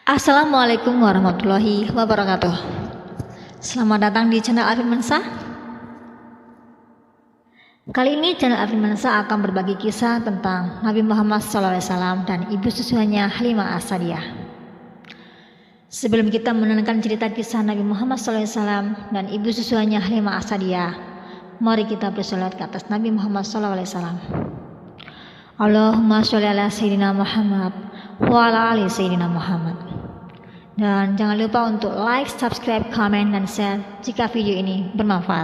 Assalamualaikum warahmatullahi wabarakatuh. Selamat datang di channel Arifin Mansa. Kali ini channel Arifin Mansa akan berbagi kisah tentang Nabi Muhammad SAW dan ibu susunya Halimah As-Sa'diyah. Sebelum kita menenangkan cerita kisah Nabi Muhammad SAW dan ibu susunya Halimah As-Sa'diyah, mari kita bersolawat ke atas Nabi Muhammad SAW. Allahumma sholli ala Sayyidina Muhammad wa ala ali Sayyidina Muhammad. Dan jangan lupa untuk like, subscribe, komen, dan share jika video ini bermanfaat.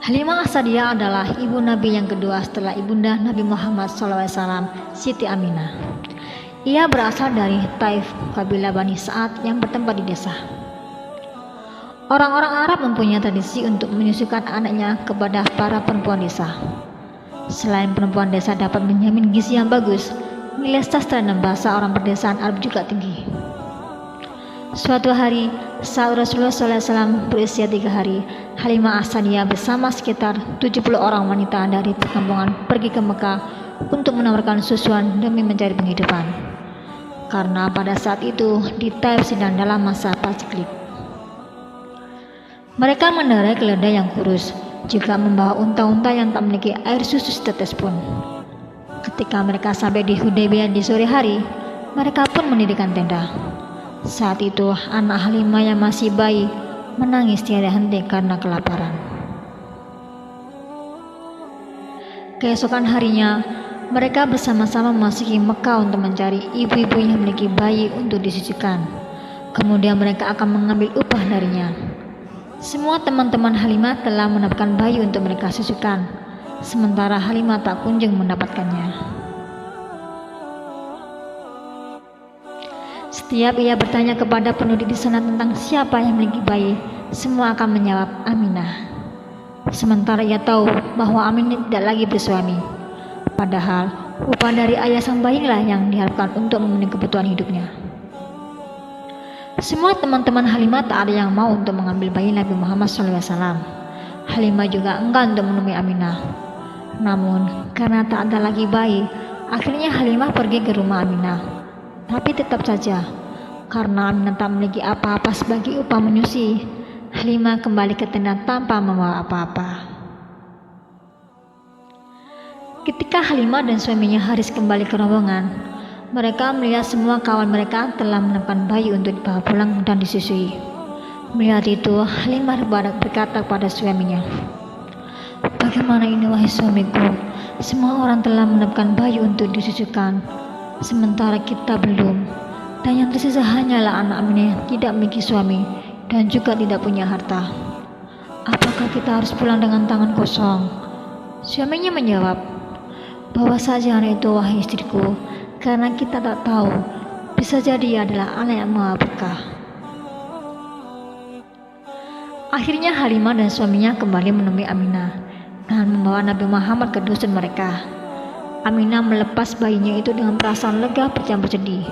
Halimah As-Sa'diyah adalah ibu Nabi yang kedua setelah ibunda Nabi Muhammad SAW, Siti Aminah. Ia berasal dari Taif, kabilah Bani Sa'ad yang bertempat di desa. Orang-orang Arab mempunyai tradisi untuk menyusukan anaknya kepada para perempuan desa. Selain perempuan desa dapat menjamin gizi yang bagus, nilai sastra dan bahasa orang perdesaan Arab juga tinggi. Suatu hari, saat Rasulullah SAW berusia 3 hari, Halimah As-Sa'diyah bersama sekitar 70 orang wanita dari perkampungan pergi ke Mekah untuk menawarkan susuan demi mencari penghidupan. Karena pada saat itu di Taif sedang dalam masa paceklik. Mereka mengendarai keledai yang kurus, juga membawa unta-unta yang tak memiliki air susu setetes pun. Ketika mereka sampai di Hudaybiyah di sore hari, mereka pun mendirikan tenda. Saat itu anak Halimah yang masih bayi menangis tiada henti karena kelaparan. Keesokan harinya, mereka bersama-sama memasuki Mekah untuk mencari ibu-ibu yang memiliki bayi untuk disusukan. Kemudian mereka akan mengambil upah darinya. Semua teman-teman Halimah telah mendapatkan bayi untuk mereka susukan, sementara Halimah tak kunjung mendapatkannya. Setiap ia bertanya kepada penduduk di sana tentang siapa yang memiliki bayi, semua akan menjawab Aminah. Sementara ia tahu bahwa Aminah tidak lagi bersuami. Padahal upah dari ayah sang bayilah yang diharapkan untuk memenuhi kebutuhan hidupnya. Semua teman-teman Halimah tak ada yang mau untuk mengambil bayi Nabi Muhammad SAW. Halimah juga enggan untuk menemui Aminah. Namun karena tak ada lagi bayi, akhirnya Halimah pergi ke rumah Aminah. Tapi tetap saja, karena Aminah tak memiliki apa-apa sebagai upah menyusui, Halimah kembali ke tenda tanpa membawa apa-apa. Ketika Halimah dan suaminya Haris kembali ke rombongan, mereka melihat semua kawan mereka telah menemukan bayi untuk dibawa pulang dan disusui. Melihat itu, Halimah berkata kepada suaminya, "Bagaimana ini wahai suamiku? Semua orang telah menemukan bayi untuk disusukan, sementara kita belum. Dan yang tersisa hanyalah anak Aminah yang tidak memiliki suami dan juga tidak punya harta. Apakah kita harus pulang dengan tangan kosong?" Suaminya menjawab, "Bawa saja anak itu wahai istriku, karena kita tak tahu, bisa jadi ia adalah anak yang maha berkah." Akhirnya Halimah dan suaminya kembali menemui Aminah dan membawa Nabi Muhammad ke dusun mereka. Aminah melepas bayinya itu dengan perasaan lega bercampur sedih.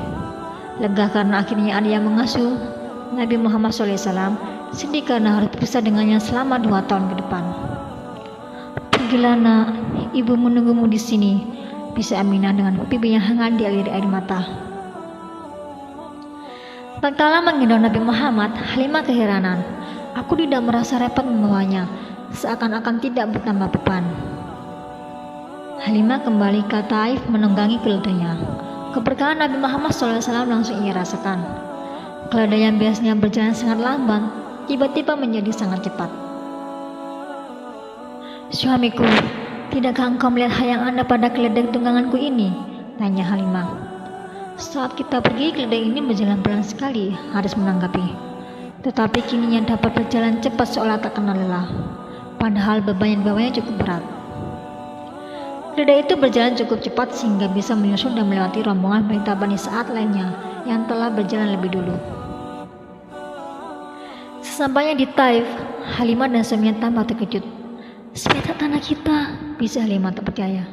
Lega karena akhirnya ada yang mengasuh. Nabi Muhammad SAW sedih karena harus berpisah dengannya selama 2 tahun ke depan. "Pergilah nak, ibu menunggumu di sini," bisa Aminah dengan pipi yang hangat dialiri air mata. Tak kala menggendong Nabi Muhammad, Halimah keheranan. "Aku tidak merasa repot membawanya, seakan-akan tidak bertambah beban." Halimah kembali ke Taif menunggangi keledainya. Keberkahan Nabi Muhammad SAW langsung ia rasakan. Keledai yang biasanya berjalan sangat lamban, tiba-tiba menjadi sangat cepat. "Suamiku, tidakkah engkau melihat hayang Anda pada keledai tungganganku ini?" tanya Halimah. "Saat kita pergi, keledai ini berjalan pelan sekali," Haris menanggapi. "Tetapi kini ia dapat berjalan cepat seolah tak kenal lelah. Padahal beban yang dibawanya cukup berat." Keledai itu berjalan cukup cepat sehingga bisa menyusul dan melewati rombongan wanita Bani Sa'ad lainnya yang telah berjalan lebih dulu. Sesampainya di Taif, Halimah dan suaminya tambah terkejut. "Sepeta tanah kita," bisa Halimah tak percaya.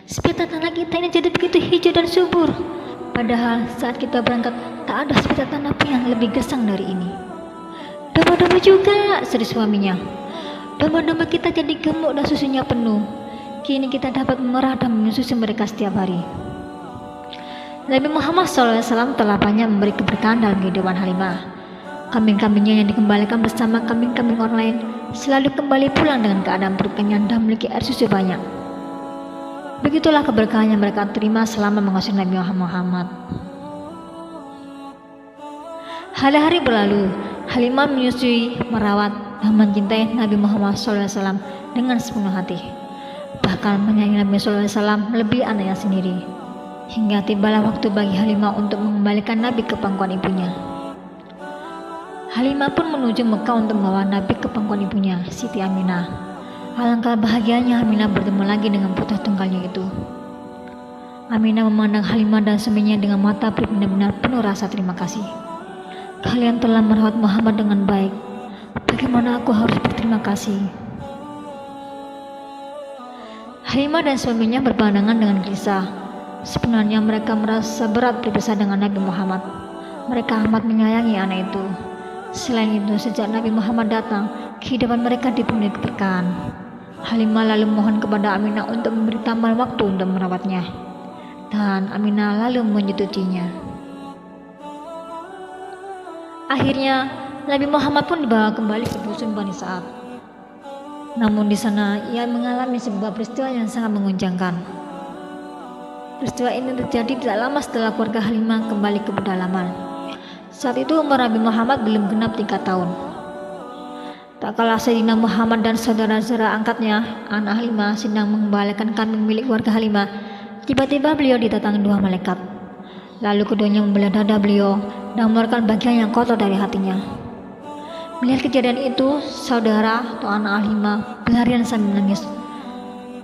"Sepeta tanah kita ini jadi begitu hijau dan subur. Padahal saat kita berangkat tak ada sepeta tanah pun yang lebih gersang dari ini." "Domba-domba juga," seru suaminya. "Domba-domba kita jadi gemuk dan susunya penuh. Kini kita dapat memerah dan menyusui mereka setiap hari." Nabi Muhammad SAW telah banyak memberi keberkahan dalam kehidupan Halimah. Kambing-kambingnya yang dikembalikan bersama kambing-kambing orang lain selalu kembali pulang dengan keadaan perut kenyang dan memiliki air susu banyak. Begitulah keberkahan yang mereka terima selama mengasuh Nabi Muhammad. Hari-hari berlalu, Halimah menyusui, merawat, dan mencintai Nabi Muhammad SAW dengan sepenuh hati. Bahkan menyayangi Nabi SAW lebih anaknya sendiri. Hingga tibalah waktu bagi Halimah untuk mengembalikan Nabi ke pangkuan ibunya. Halimah pun menuju Mekah untuk membawa Nabi ke pangkuan ibunya, Siti Aminah. Alangkah bahagianya Aminah bertemu lagi dengan putra tunggalnya itu. Aminah memandang Halimah dan suaminya dengan mata benar-benar penuh rasa terima kasih. Kalian telah merawat Muhammad dengan baik. Bagaimana aku harus berterima kasih? Halimah dan suaminya berpandangan dengan gelisah. Sebenarnya mereka merasa berat berpisah dengan Nabi Muhammad. Mereka amat menyayangi anak itu. Selain itu, sejak Nabi Muhammad datang, kehidupan mereka dipenuhi keberkahan. Halimah lalu mohon kepada Aminah untuk memberi tambahan waktu untuk merawatnya. Dan Aminah lalu menyetujuinya. Akhirnya, Nabi Muhammad pun dibawa kembali ke dusun Bani Sa'ad. Namun di sana ia mengalami sebuah peristiwa yang sangat menguncangkan. Peristiwa ini terjadi tidak lama setelah keluarga Halimah kembali ke pedalaman. Saat itu umur Nabi Muhammad belum genap 3 tahun. Tak kalah Sayyidina Muhammad dan saudara-saudara angkatnya, anak Halimah sedang mengembalikan kambing milik keluarga Halimah. Tiba-tiba beliau didatangi 2 malaikat. Lalu keduanya membelah dada beliau dan mengeluarkan bagian yang kotor dari hatinya. Melihat kejadian itu, saudara atau anak Halimah berlarian sambil menangis.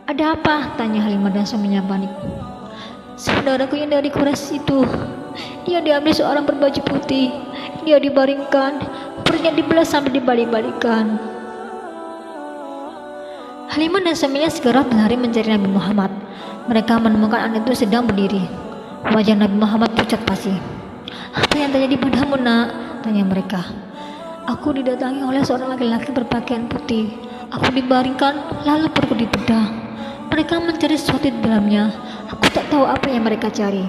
"Ada apa?" tanya Halimah dan suaminya panik. "Saudaraku yang dari Quraisy itu, dia diambil seorang berbaju putih. Dia dibaringkan, perutnya dibelah sampai dibalik-balikan." Halimah dan suaminya segera berlari mencari Nabi Muhammad. Mereka menemukan anak itu sedang berdiri. Wajah Nabi Muhammad pucat pasi. "Apa yang terjadi padamu, nak?" tanya mereka. "Aku didatangi oleh seorang laki-laki berpakaian putih. Aku dibaringkan, lalu perutku dibedah. Mereka mencari sesuatu di dalamnya. Aku tak tahu apa yang mereka cari."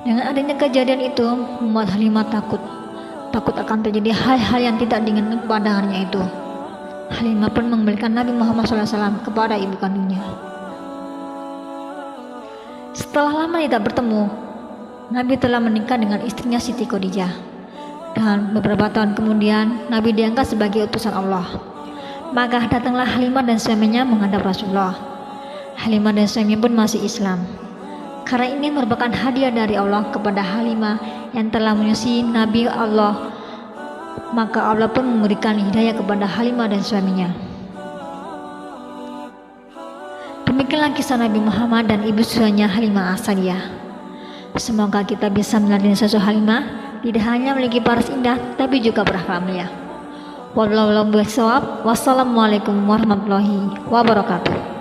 Dengan adanya kejadian itu membuat Halimah takut akan terjadi hal-hal yang tidak diinginkan kepada harinya itu. Halimah pun mengembalikan Nabi Muhammad SAW kepada ibu kandungnya. Setelah lama tidak bertemu, Nabi telah menikah dengan istrinya Siti Khadijah. Dan beberapa tahun kemudian Nabi diangkat sebagai utusan Allah. Maka datanglah Halimah dan suaminya menghadap Rasulullah. Halimah dan suaminya pun masih Islam. Karena ini merupakan hadiah dari Allah kepada Halimah yang telah menyusui Nabi Allah, maka Allah pun memberikan hidayah kepada Halimah dan suaminya. Demikianlah kisah Nabi Muhammad dan ibu suaminya Halimah As-Sa'diyah. Semoga kita bisa meneladani sosok Halimah, tidak hanya memiliki paras indah, tapi juga berakhlak mulia. Wassalamualaikum warahmatullahi wabarakatuh.